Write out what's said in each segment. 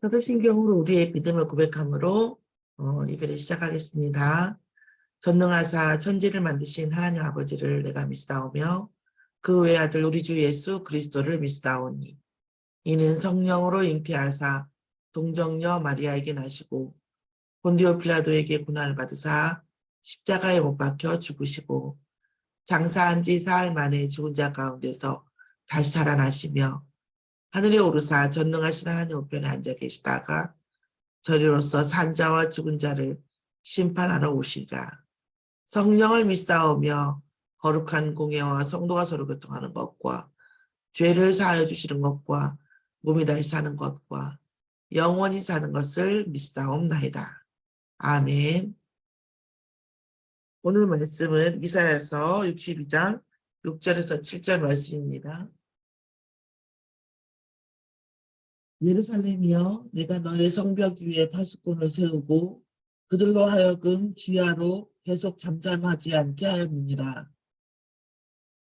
사도신경으로 우리의 믿음을 고백함으로 예배를 시작하겠습니다. 전능하사 천지를 만드신 하나님 아버지를 내가 믿사오며 그 외아들 우리 주 예수 그리스도를 믿사오니 이는 성령으로 잉태하사 동정녀 마리아에게 나시고 본디오 빌라도에게 고난을 받으사 십자가에 못 박혀 죽으시고 장사한 지 사흘 만에 죽은 자 가운데서 다시 살아나시며 하늘에 오르사 전능하신 하나님 우편에 앉아 계시다가 저리로서 산자와 죽은 자를 심판하러 오시리라. 성령을 믿사오며 거룩한 공예와 성도가 서로 교통하는 것과 죄를 사하여 주시는 것과 몸이 다시 사는 것과 영원히 사는 것을 믿사옵나이다. 아멘. 오늘 말씀은 이사야서 62장 6절에서 7절 말씀입니다. 예루살렘이여, 내가 너의 성벽 위에 파수꾼을 세우고 그들로 하여금 기아로 계속 잠잠하지 않게 하였느니라.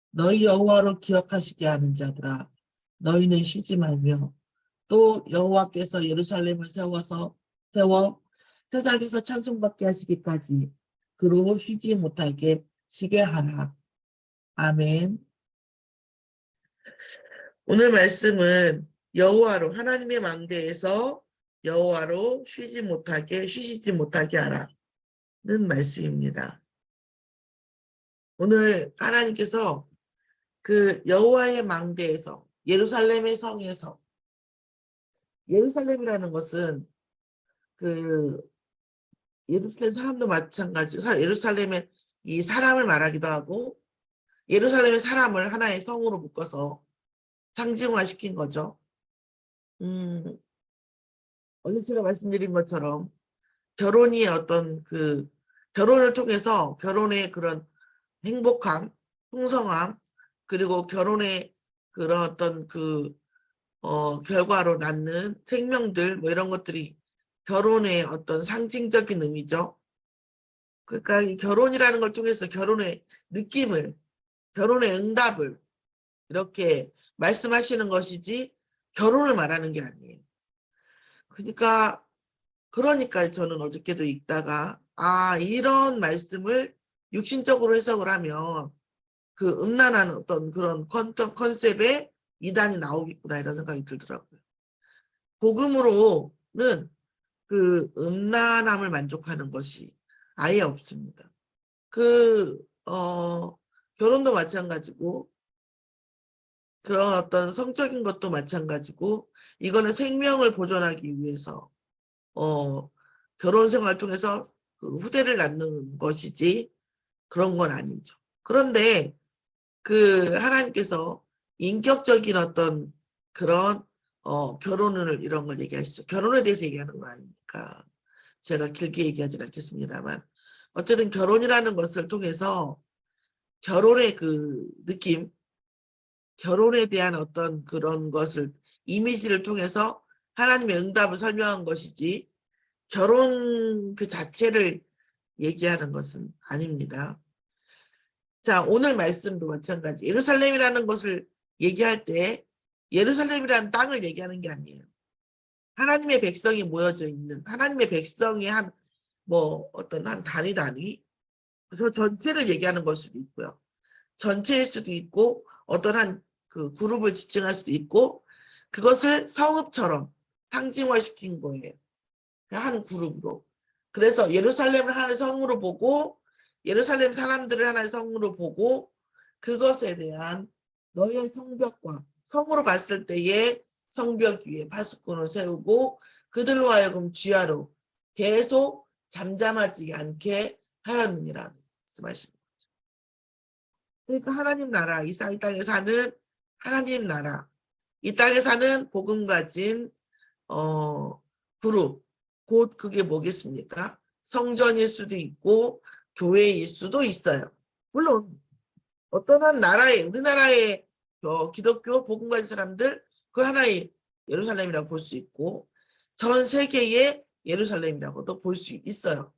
너희 여호와로 기억하시게 하는 자들아, 너희는 쉬지 말며 또 여호와께서 예루살렘을 세워 세상에서 찬송받게 하시기까지 그로 쉬지 못하게 쉬게 하라. 아멘. 오늘 말씀은 여호와로, 하나님의 망대에서 여호와로 쉬시지 못하게 하라는 말씀입니다. 오늘 하나님께서 그 여호와의 망대에서, 예루살렘의 성에서, 예루살렘이라는 것은 그 예루살렘 사람도 마찬가지, 예루살렘의 이 사람을 말하기도 하고 예루살렘의 사람을 하나의 성으로 묶어서 상징화시킨 거죠. 어제 제가 말씀드린 것처럼 결혼이 어떤 결혼을 통해서 결혼의 그런 행복함, 풍성함, 그리고 결혼의 그런 어떤 결과로 낳는 생명들, 뭐 이런 것들이 결혼의 어떤 상징적인 의미죠. 그러니까 이 결혼이라는 걸 통해서 결혼의 느낌을, 결혼의 응답을 이렇게 말씀하시는 것이지 결혼을 말하는 게 아니에요. 그러니까 저는 어저께도 읽다가 이런 말씀을 육신적으로 해석을 하면 그 음란한 어떤 그런 컨셉의 이단이 나오겠구나 이런 생각이 들더라고요. 복음으로는 그 음란함을 만족하는 것이 아예 없습니다. 결혼도 마찬가지고 그런 어떤 성적인 것도 마찬가지고 이거는 생명을 보존하기 위해서 결혼 생활을 통해서 그 후대를 낳는 것이지 그런 건 아니죠. 그런데 하나님께서 인격적인 어떤 그런 결혼을 이런 걸 얘기하시죠. 결혼에 대해서 얘기하는 거 아닙니까? 제가 길게 얘기하진 않겠습니다만 어쨌든 결혼이라는 것을 통해서 결혼의 그 느낌, 결혼에 대한 어떤 그런 것을 이미지를 통해서 하나님의 응답을 설명한 것이지 결혼 그 자체를 얘기하는 것은 아닙니다. 자, 오늘 말씀도 마찬가지. 예루살렘이라는 것을 얘기할 때 예루살렘이라는 땅을 얘기하는 게 아니에요. 하나님의 백성이 모여져 있는 하나님의 백성이 한 단위 저 전체를 얘기하는 걸 수도 있고요. 전체일 수도 있고 어떤 그 그룹을 지칭할 수도 있고 그것을 성읍처럼 상징화시킨 거예요. 한 그룹으로. 그래서 예루살렘을 하나의 성으로 보고 예루살렘 사람들을 하나의 성으로 보고 그것에 대한 너의 성벽과 성으로 봤을 때의 성벽 위에 파수꾼을 세우고 그들로 하여금 쥐하로 계속 잠잠하지 않게 하였느니라 말씀하십니다. 그러니까 하나님 나라, 이 땅에 사는 하나님 나라, 이 땅에 사는 복음 가진 그룹, 곧 그게 뭐겠습니까? 성전일 수도 있고 교회일 수도 있어요. 물론 어떤 한 나라에 우리나라의 기독교 복음 가진 사람들 그 하나의 예루살렘이라고 볼 수 있고 전 세계의 예루살렘이라고도 볼 수 있어요.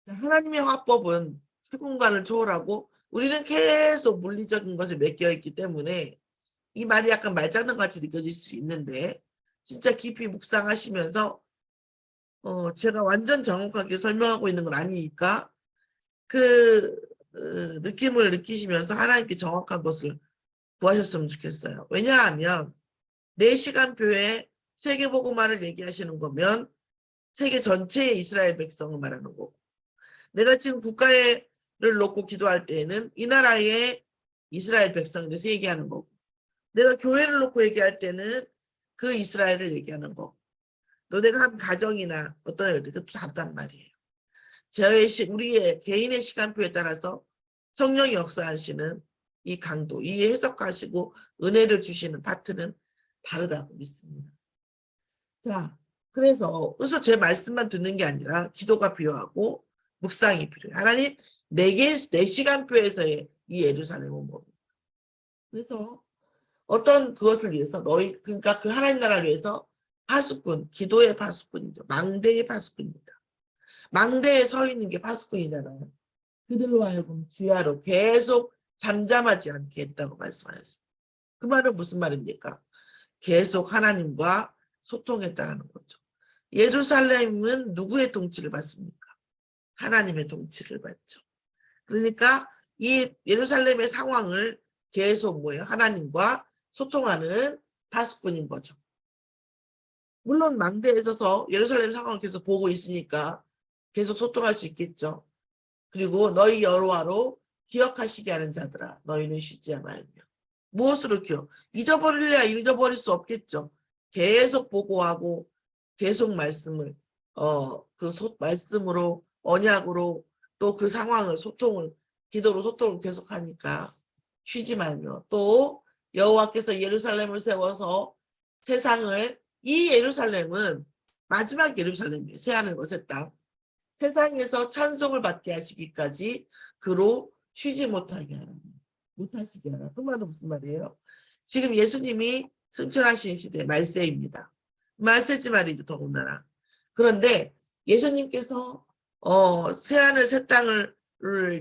하나님의 화법은 시공간을 초월하고 우리는 계속 물리적인 것에 맡겨 있기 때문에 이 말이 약간 말장난같이 느껴질 수 있는데 진짜 깊이 묵상하시면서 제가 완전 정확하게 설명하고 있는 건 아니니까 그 느낌을 느끼시면서 하나님께 정확한 것을 구하셨으면 좋겠어요. 왜냐하면 내 시간표에 세계복음화를 얘기하시는 거면 세계 전체의 이스라엘 백성을 말하는 거고, 내가 지금 국가를 놓고 기도할 때에는 이 나라의 이스라엘 백성에 대해서 얘기하는 거고, 내가 교회를 놓고 얘기할 때는 그 이스라엘을 얘기하는 거고, 또 내가 한 가정이나 어떤 일들 그 다르단 말이에요. 우리의 개인의 시간표에 따라서 성령이 역사하시는 이 강도, 이 해석하시고 은혜를 주시는 파트는 다르다고 믿습니다. 자, 그래서 제 말씀만 듣는 게 아니라 기도가 필요하고 묵상이 필요해요. 하나님, 내 시간표에서의 이 예루살렘은 뭡니까? 그래서 어떤 그것을 위해서 그러니까 그 하나님 나라를 위해서 파수꾼, 기도의 파수꾼이죠. 망대의 파수꾼입니다. 망대에 서 있는 게 파수꾼이잖아요. 그들로 하여금 주야로 계속 잠잠하지 않게 했다고 말씀하셨어요. 그 말은 무슨 말입니까? 계속 하나님과 소통했다는 거죠. 예루살렘은 누구의 통치를 받습니까? 하나님의 통치를 받죠. 그러니까 이 예루살렘의 상황을 계속 하나님과 소통하는 파수꾼인 거죠. 물론 망대에 서서 예루살렘 상황을 계속 보고 있으니까 계속 소통할 수 있겠죠. 그리고 너희 여호와로 기억하시게 하는 자들아, 너희는 쉬지 아니하며. 무엇으로 기억? 잊어버릴래야 잊어버릴 수 없겠죠. 계속 보고하고 계속 말씀을 말씀으로 언약으로 또 그 상황을 기도로 소통을 계속하니까 쉬지 말며, 또 여호와께서 예루살렘을 세워서 세상을, 이 예루살렘은 마지막 예루살렘이에요. 새하늘과 새 땅. 세상에서 찬송을 받게 하시기까지 그로 쉬지 못하게 하라. 못하시게 하라. 그 말은 무슨 말이에요? 지금 예수님이 승천하신 시대 말세입니다. 말세지 말이죠, 더군다나. 그런데 예수님께서 새하늘 새 땅을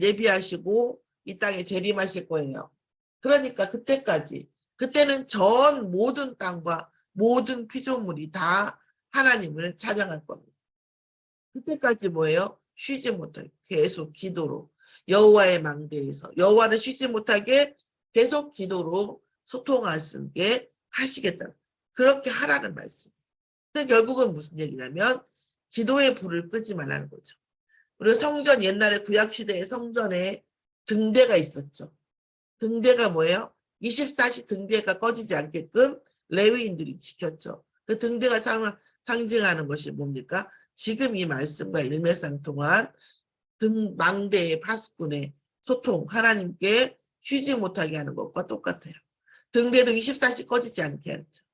예비하시고 이 땅에 재림하실 거예요. 그러니까 그때는 전 모든 땅과 모든 피조물이 다 하나님을 찬양할 겁니다. 그때까지 뭐예요? 쉬지 못하게 계속 기도로 여호와의 망대에서 여호와를 쉬지 못하게 계속 기도로 소통하시게 하시겠다. 그렇게 하라는 말씀. 근데 결국은 무슨 얘기냐면 기도의 불을 끄지 말라는 거죠. 그리고 성전, 옛날에 구약시대의 성전에 등대가 있었죠. 등대가 뭐예요? 24시 등대가 꺼지지 않게끔 레위인들이 지켰죠. 그 등대가 상징하는 것이 뭡니까? 지금 이 말씀과 일맥상통한 망대의 파수꾼의 소통, 하나님께 쉬지 못하게 하는 것과 똑같아요. 등대도 24시 꺼지지 않게 했죠.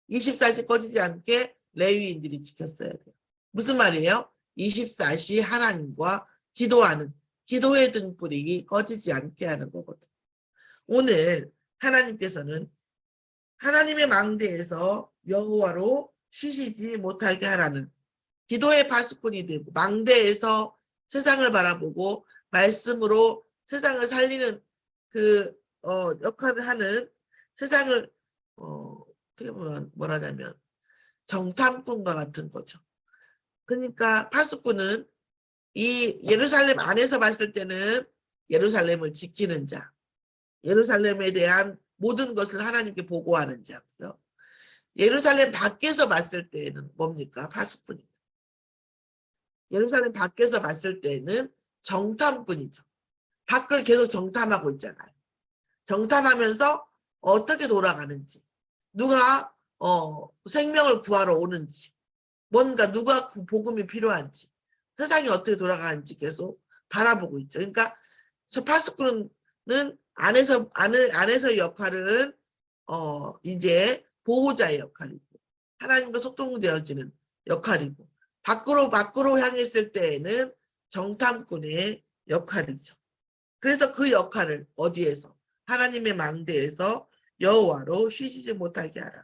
24시 꺼지지 않게 레위인들이 지켰어야 돼요. 무슨 말이에요? 24시 하나님과 기도하는, 기도의 등불이 꺼지지 않게 하는 거거든요. 오늘 하나님께서는 하나님의 망대에서 여호와로 쉬시지 못하게 하라는 기도의 파수꾼이 되고 망대에서 세상을 바라보고 말씀으로 세상을 살리는 그 역할을 하는, 세상을 어떻게 보면 뭐라냐면 정탐꾼과 같은 거죠. 그러니까 파수꾼은 이 예루살렘 안에서 봤을 때는 예루살렘을 지키는 자, 예루살렘에 대한 모든 것을 하나님께 보고하는 자고요. 예루살렘 밖에서 봤을 때는 뭡니까? 파수꾼입니다. 예루살렘 밖에서 봤을 때는 정탐꾼이죠. 밖을 계속 정탐하고 있잖아요. 정탐하면서 어떻게 돌아가는지, 누가 생명을 구하러 오는지, 뭔가 누가 복음이 필요한지, 세상이 어떻게 돌아가는지 계속 바라보고 있죠. 그러니까 파수꾼은 안에서의 역할은 이제 보호자의 역할이고 하나님과 소통되어지는 역할이고, 밖으로 향했을 때에는 정탐꾼의 역할이죠. 그래서 그 역할을 어디에서? 하나님의 망대에서 여호와로 쉬지 못하게 하라.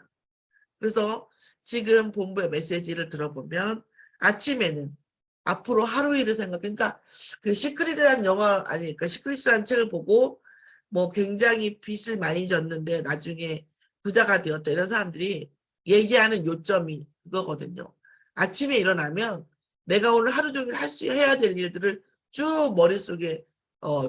그래서 지금 본부의 메시지를 들어보면 아침에는 앞으로 하루 일을 그러니까 그 시크릿이라는 영화, 그러니까 시크릿이라는 책을 보고 뭐 굉장히 빚을 많이 졌는데 나중에 부자가 되었다, 이런 사람들이 얘기하는 요점이 그거거든요. 아침에 일어나면 내가 오늘 하루 종일 해야 될 일들을 쭉 머릿속에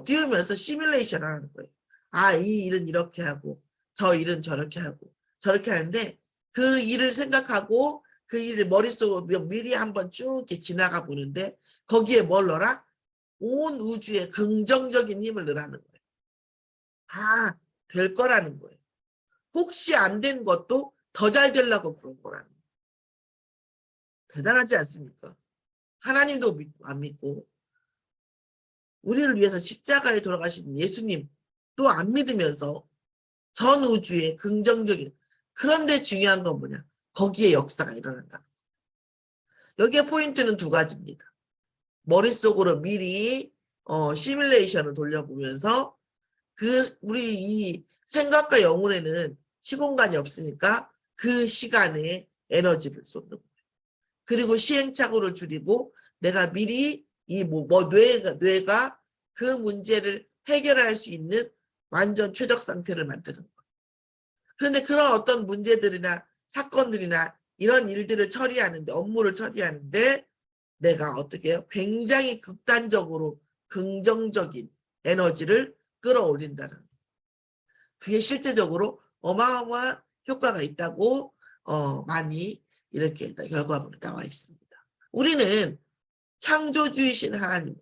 띄우면서 시뮬레이션 하는 거예요. 아, 이 일은 이렇게 하고 저 일은 저렇게 하고 저렇게 하는데 그 일을 생각하고 그 일을 머릿속으로 미리 한번 쭉 이렇게 지나가 보는데 거기에 뭘 넣어라? 온 우주에 긍정적인 힘을 넣으라는 거예요. 다 될 거라는 거예요. 혹시 안 된 것도 더 잘 되려고 그런 거라는 거예요. 대단하지 않습니까? 하나님도 안 믿고 우리를 위해서 십자가에 돌아가신 예수님 또 안 믿으면서 전 우주에 긍정적인, 그런데 중요한 건 뭐냐? 거기에 역사가 일어난다. 여기에 포인트는 두 가지입니다. 머릿속으로 미리 시뮬레이션을 돌려보면서 우리 이 생각과 영혼에는 시공간이 없으니까 그 시간에 에너지를 쏟는 거예요. 그리고 시행착오를 줄이고 내가 미리 뇌가 그 문제를 해결할 수 있는 완전 최적 상태를 만드는 거예요. 그런데 그런 어떤 문제들이나 사건들이나 이런 일들을 처리하는데, 업무를 처리하는데 내가 어떻게 해요? 굉장히 극단적으로 긍정적인 에너지를 끌어올린다는 거예요. 그게 실제적으로 어마어마한 효과가 있다고 많이 이렇게 결과물이 나와 있습니다. 우리는 창조주이신 하나님,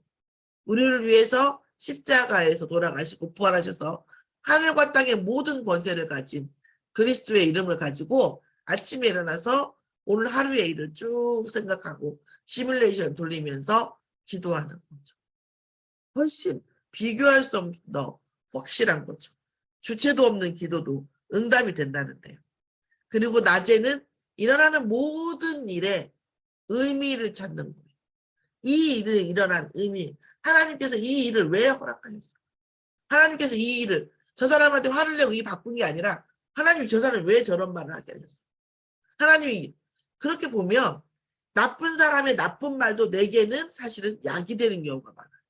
우리를 위해서 십자가에서 돌아가시고 부활하셔서 하늘과 땅의 모든 권세를 가진 그리스도의 이름을 가지고 아침에 일어나서 오늘 하루의 일을 쭉 생각하고 시뮬레이션 돌리면서 기도하는 거죠. 훨씬 비교할 수 없는 더 확실한 거죠. 주체도 없는 기도도 응답이 된다는데요. 그리고 낮에는 일어나는 모든 일에 의미를 찾는 거예요. 이 일을 일어난 의미, 하나님께서 이 일을 왜 허락하셨어요? 하나님께서 이 일을 저 사람한테 화를 내고 이 바쁜 게 아니라 하나님이 저 사람을 왜 저런 말을 하게 하셨어요? 하나님이 그렇게 보면 나쁜 사람의 나쁜 말도 내게는 사실은 약이 되는 경우가 많아요.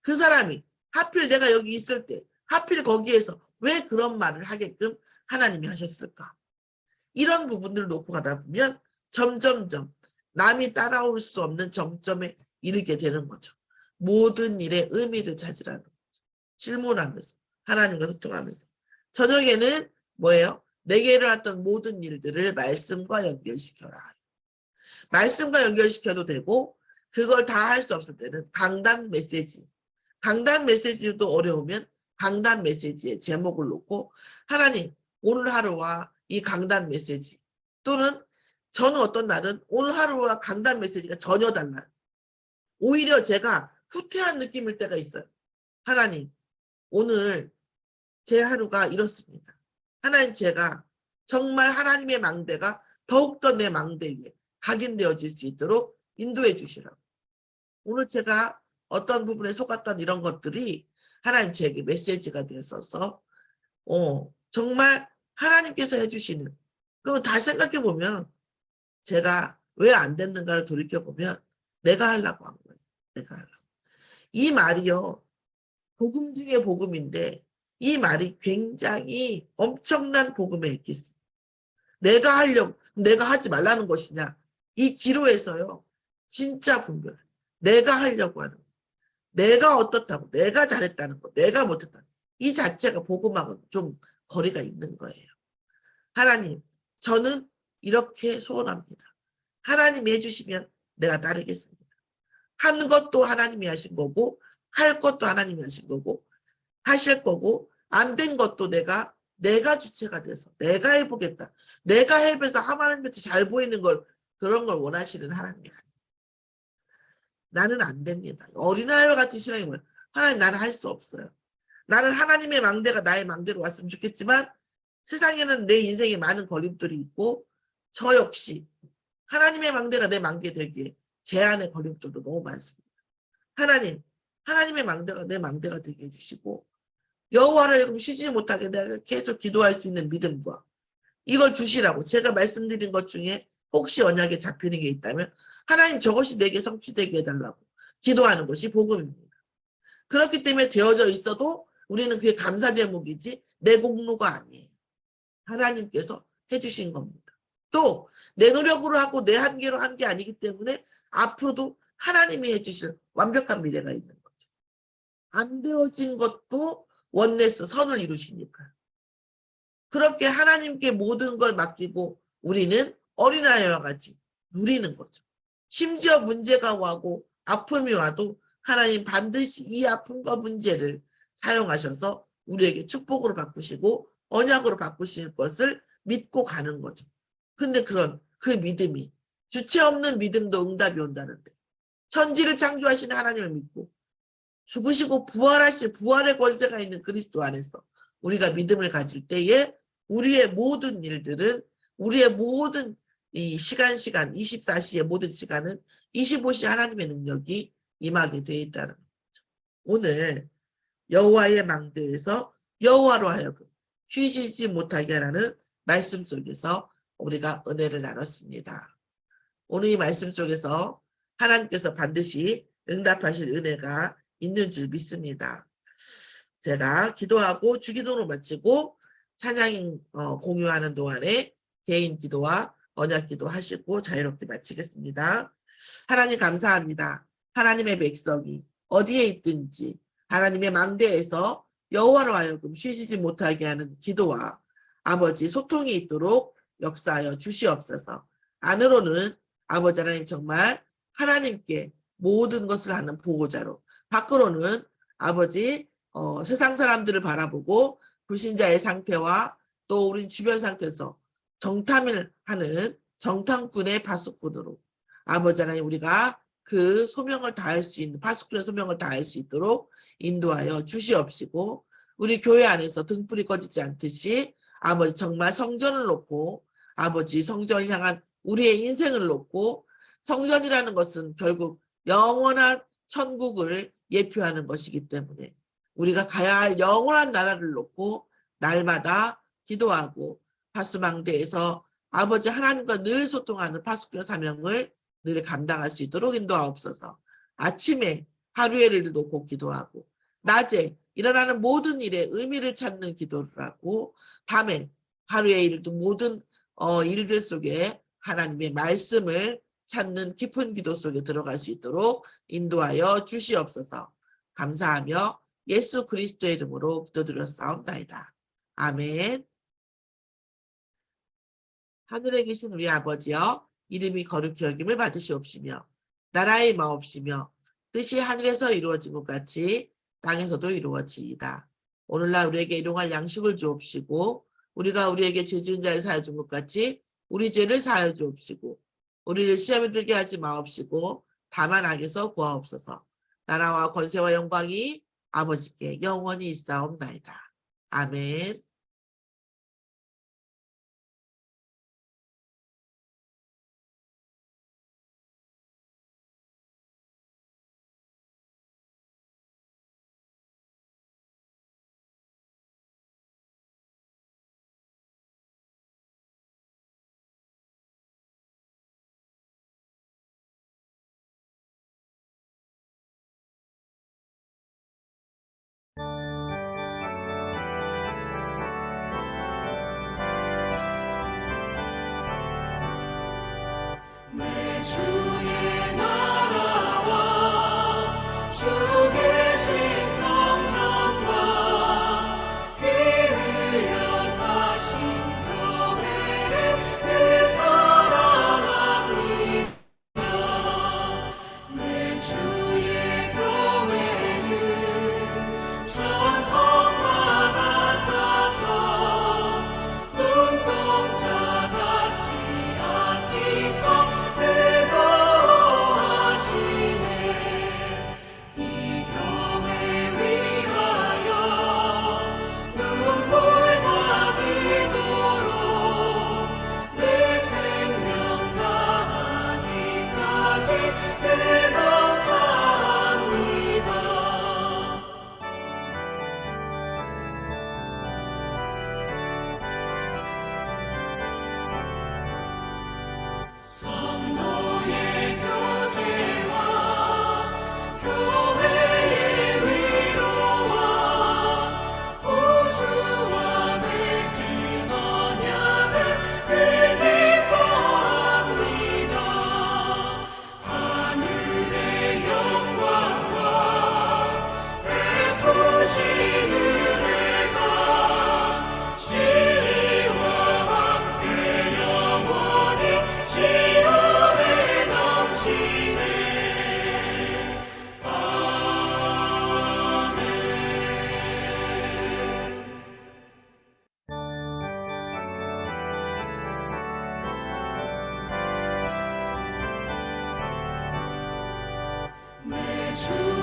그 사람이 하필 내가 여기 있을 때 하필 거기에서 왜 그런 말을 하게끔 하나님이 하셨을까? 이런 부분들을 놓고 가다 보면 점점점 남이 따라올 수 없는 정점에 이르게 되는 거죠. 모든 일에 의미를 찾으라는 거죠. 질문하면서 하나님과 소통하면서 저녁에는 뭐예요? 내게 일어났던 모든 일들을 말씀과 연결시켜라. 말씀과 연결시켜도 되고 그걸 다 할 수 없을 때는 강단 메시지. 강단 메시지도 어려우면 강단 메시지의 제목을 놓고 하나님 오늘 하루와 이 강단 메시지 또는 저는 어떤 날은 오늘 하루와 강단 메시지가 전혀 달라요. 오히려 제가 후퇴한 느낌일 때가 있어요. 하나님 오늘 제 하루가 이렇습니다. 하나님 제가 정말 하나님의 망대가 더욱더 내 망대 위에 각인되어질 수 있도록 인도해 주시라고. 오늘 제가 어떤 부분에 속았던 이런 것들이 하나님 제게 메시지가 되어서 정말 하나님께서 해주시는 그거 다 생각해보면 제가 왜 안 됐는가를 돌이켜보면 내가 하려고 한 거예요. 내가 하려고. 이 말이요. 복음 중에 복음인데 이 말이 굉장히 엄청난 복음에 있겠습니다. 내가 하려고 내가 하지 말라는 것이냐. 이 기로에서요. 진짜 분별. 내가 하려고 하는 거. 내가 어떻다고 내가 잘했다는 거. 내가 못했다는 거. 이 자체가 복음하고 좀 거리가 있는 거예요. 하나님 저는 이렇게 소원합니다. 하나님이 해주시면 내가 따르겠습니다. 하는 것도 하나님이 하신 거고 할 것도 하나님이 하신 거고 하실 거고 안 된 것도 내가 주체가 돼서 내가 해보겠다. 내가 해봐서 하나님한테 잘 보이는 걸 그런 걸 원하시는 하나님이 아니에요. 나는 안 됩니다. 어린아이와 같은 신앙이 뭐예요? 하나님 나는 할 수 없어요. 나는 하나님의 망대가 나의 망대로 왔으면 좋겠지만 세상에는 내 인생에 많은 걸림돌이 있고 저 역시 하나님의 망대가 내 망대 되기에 제 안에 걸림돌도 너무 많습니다. 하나님의 망대가 내 망대가 되게 해주시고 여호와를 쉬지 못하게 내가 계속 기도할 수 있는 믿음과 이걸 주시라고 제가 말씀드린 것 중에 혹시 언약에 잡히는 게 있다면 하나님 저것이 내게 성취되게 해달라고 기도하는 것이 복음입니다. 그렇기 때문에 되어져 있어도 우리는 그게 감사 제목이지 내 공로가 아니에요. 하나님께서 해주신 겁니다. 또 내 노력으로 하고 내 한계로 한 게 아니기 때문에 앞으로도 하나님이 해주실 완벽한 미래가 있는 거죠. 안 되어진 것도 원네스 선을 이루시니까. 그렇게 하나님께 모든 걸 맡기고 우리는 어린아이와 같이 누리는 거죠. 심지어 문제가 와고 아픔이 와도 하나님 반드시 이 아픔과 문제를 사용하셔서 우리에게 축복으로 바꾸시고 언약으로 바꾸실 것을 믿고 가는 거죠. 근데 그 믿음이 주체 없는 믿음도 응답이 온다는데 천지를 창조하신 하나님을 믿고 죽으시고 부활하실 부활의 권세가 있는 그리스도 안에서 우리가 믿음을 가질 때에 우리의 모든 일들은 우리의 모든 이 시간 24시의 모든 시간은 25시 하나님의 능력이 임하게 되어 있다는 거죠. 오늘 여호와의 망대에서 여호와로 하여금 쉬시지 못하게 하라는 말씀 속에서 우리가 은혜를 나눴습니다. 오늘 이 말씀 속에서 하나님께서 반드시 응답하실 은혜가 있는 줄 믿습니다. 제가 기도하고 주기도로 마치고 찬양 공유하는 동안에 개인 기도와 언약 기도 하시고 자유롭게 마치겠습니다. 하나님 감사합니다. 하나님의 백성이 어디에 있든지 하나님의 망대에서 여호와로 하여금 쉬시지 못하게 하는 기도와 아버지 소통이 있도록 역사하여 주시옵소서. 안으로는 아버지 하나님 정말 하나님께 모든 것을 하는 보호자로, 밖으로는 아버지 세상 사람들을 바라보고 불신자의 상태와 또 우리 주변 상태에서 정탐을 하는 정탐꾼의 파수꾼으로 아버지 하나님 우리가 그 소명을 다할 수 있는 파수꾼의 소명을 다할 수 있도록 인도하여 주시옵시고 우리 교회 안에서 등불이 꺼지지 않듯이 아버지 정말 성전을 놓고 아버지 성전을 향한 우리의 인생을 놓고 성전이라는 것은 결국 영원한 천국을 예표하는 것이기 때문에 우리가 가야 할 영원한 나라를 놓고 날마다 기도하고 파수망대에서 아버지 하나님과 늘 소통하는 파수꾼의 사명을 늘 감당할 수 있도록 인도하옵소서. 아침에 하루의 일을 놓고 기도하고 낮에 일어나는 모든 일에 의미를 찾는 기도를 하고 밤에 하루의 일도 모든 일들 속에 하나님의 말씀을 찾는 깊은 기도 속에 들어갈 수 있도록 인도하여 주시옵소서. 감사하며 예수 그리스도의 이름으로 기도드렸사옵나이다. 아멘. 하늘에 계신 우리 아버지여 이름이 거룩히 여김을 받으시옵시며 나라의 마옵시며 뜻이 하늘에서 이루어진 것 같이 땅에서도 이루어지이다. 오늘날 우리에게 일용할 양식을 주옵시고 우리가 우리에게 죄 지은 자를 사하여 준 것 같이 우리 죄를 사하여 주옵시고 우리를 시험에 들게 하지 마옵시고 다만 악에서 구하옵소서. 나라와 권세와 영광이 아버지께 영원히 있사옵나이다. 아멘. 내 주의 나라와 주 계신 성전과 피 흘려 사신 교회를 늘 사랑합니다. 내 주의 교회는 전성과 같아서 눈동자 같이 아끼서 늘 주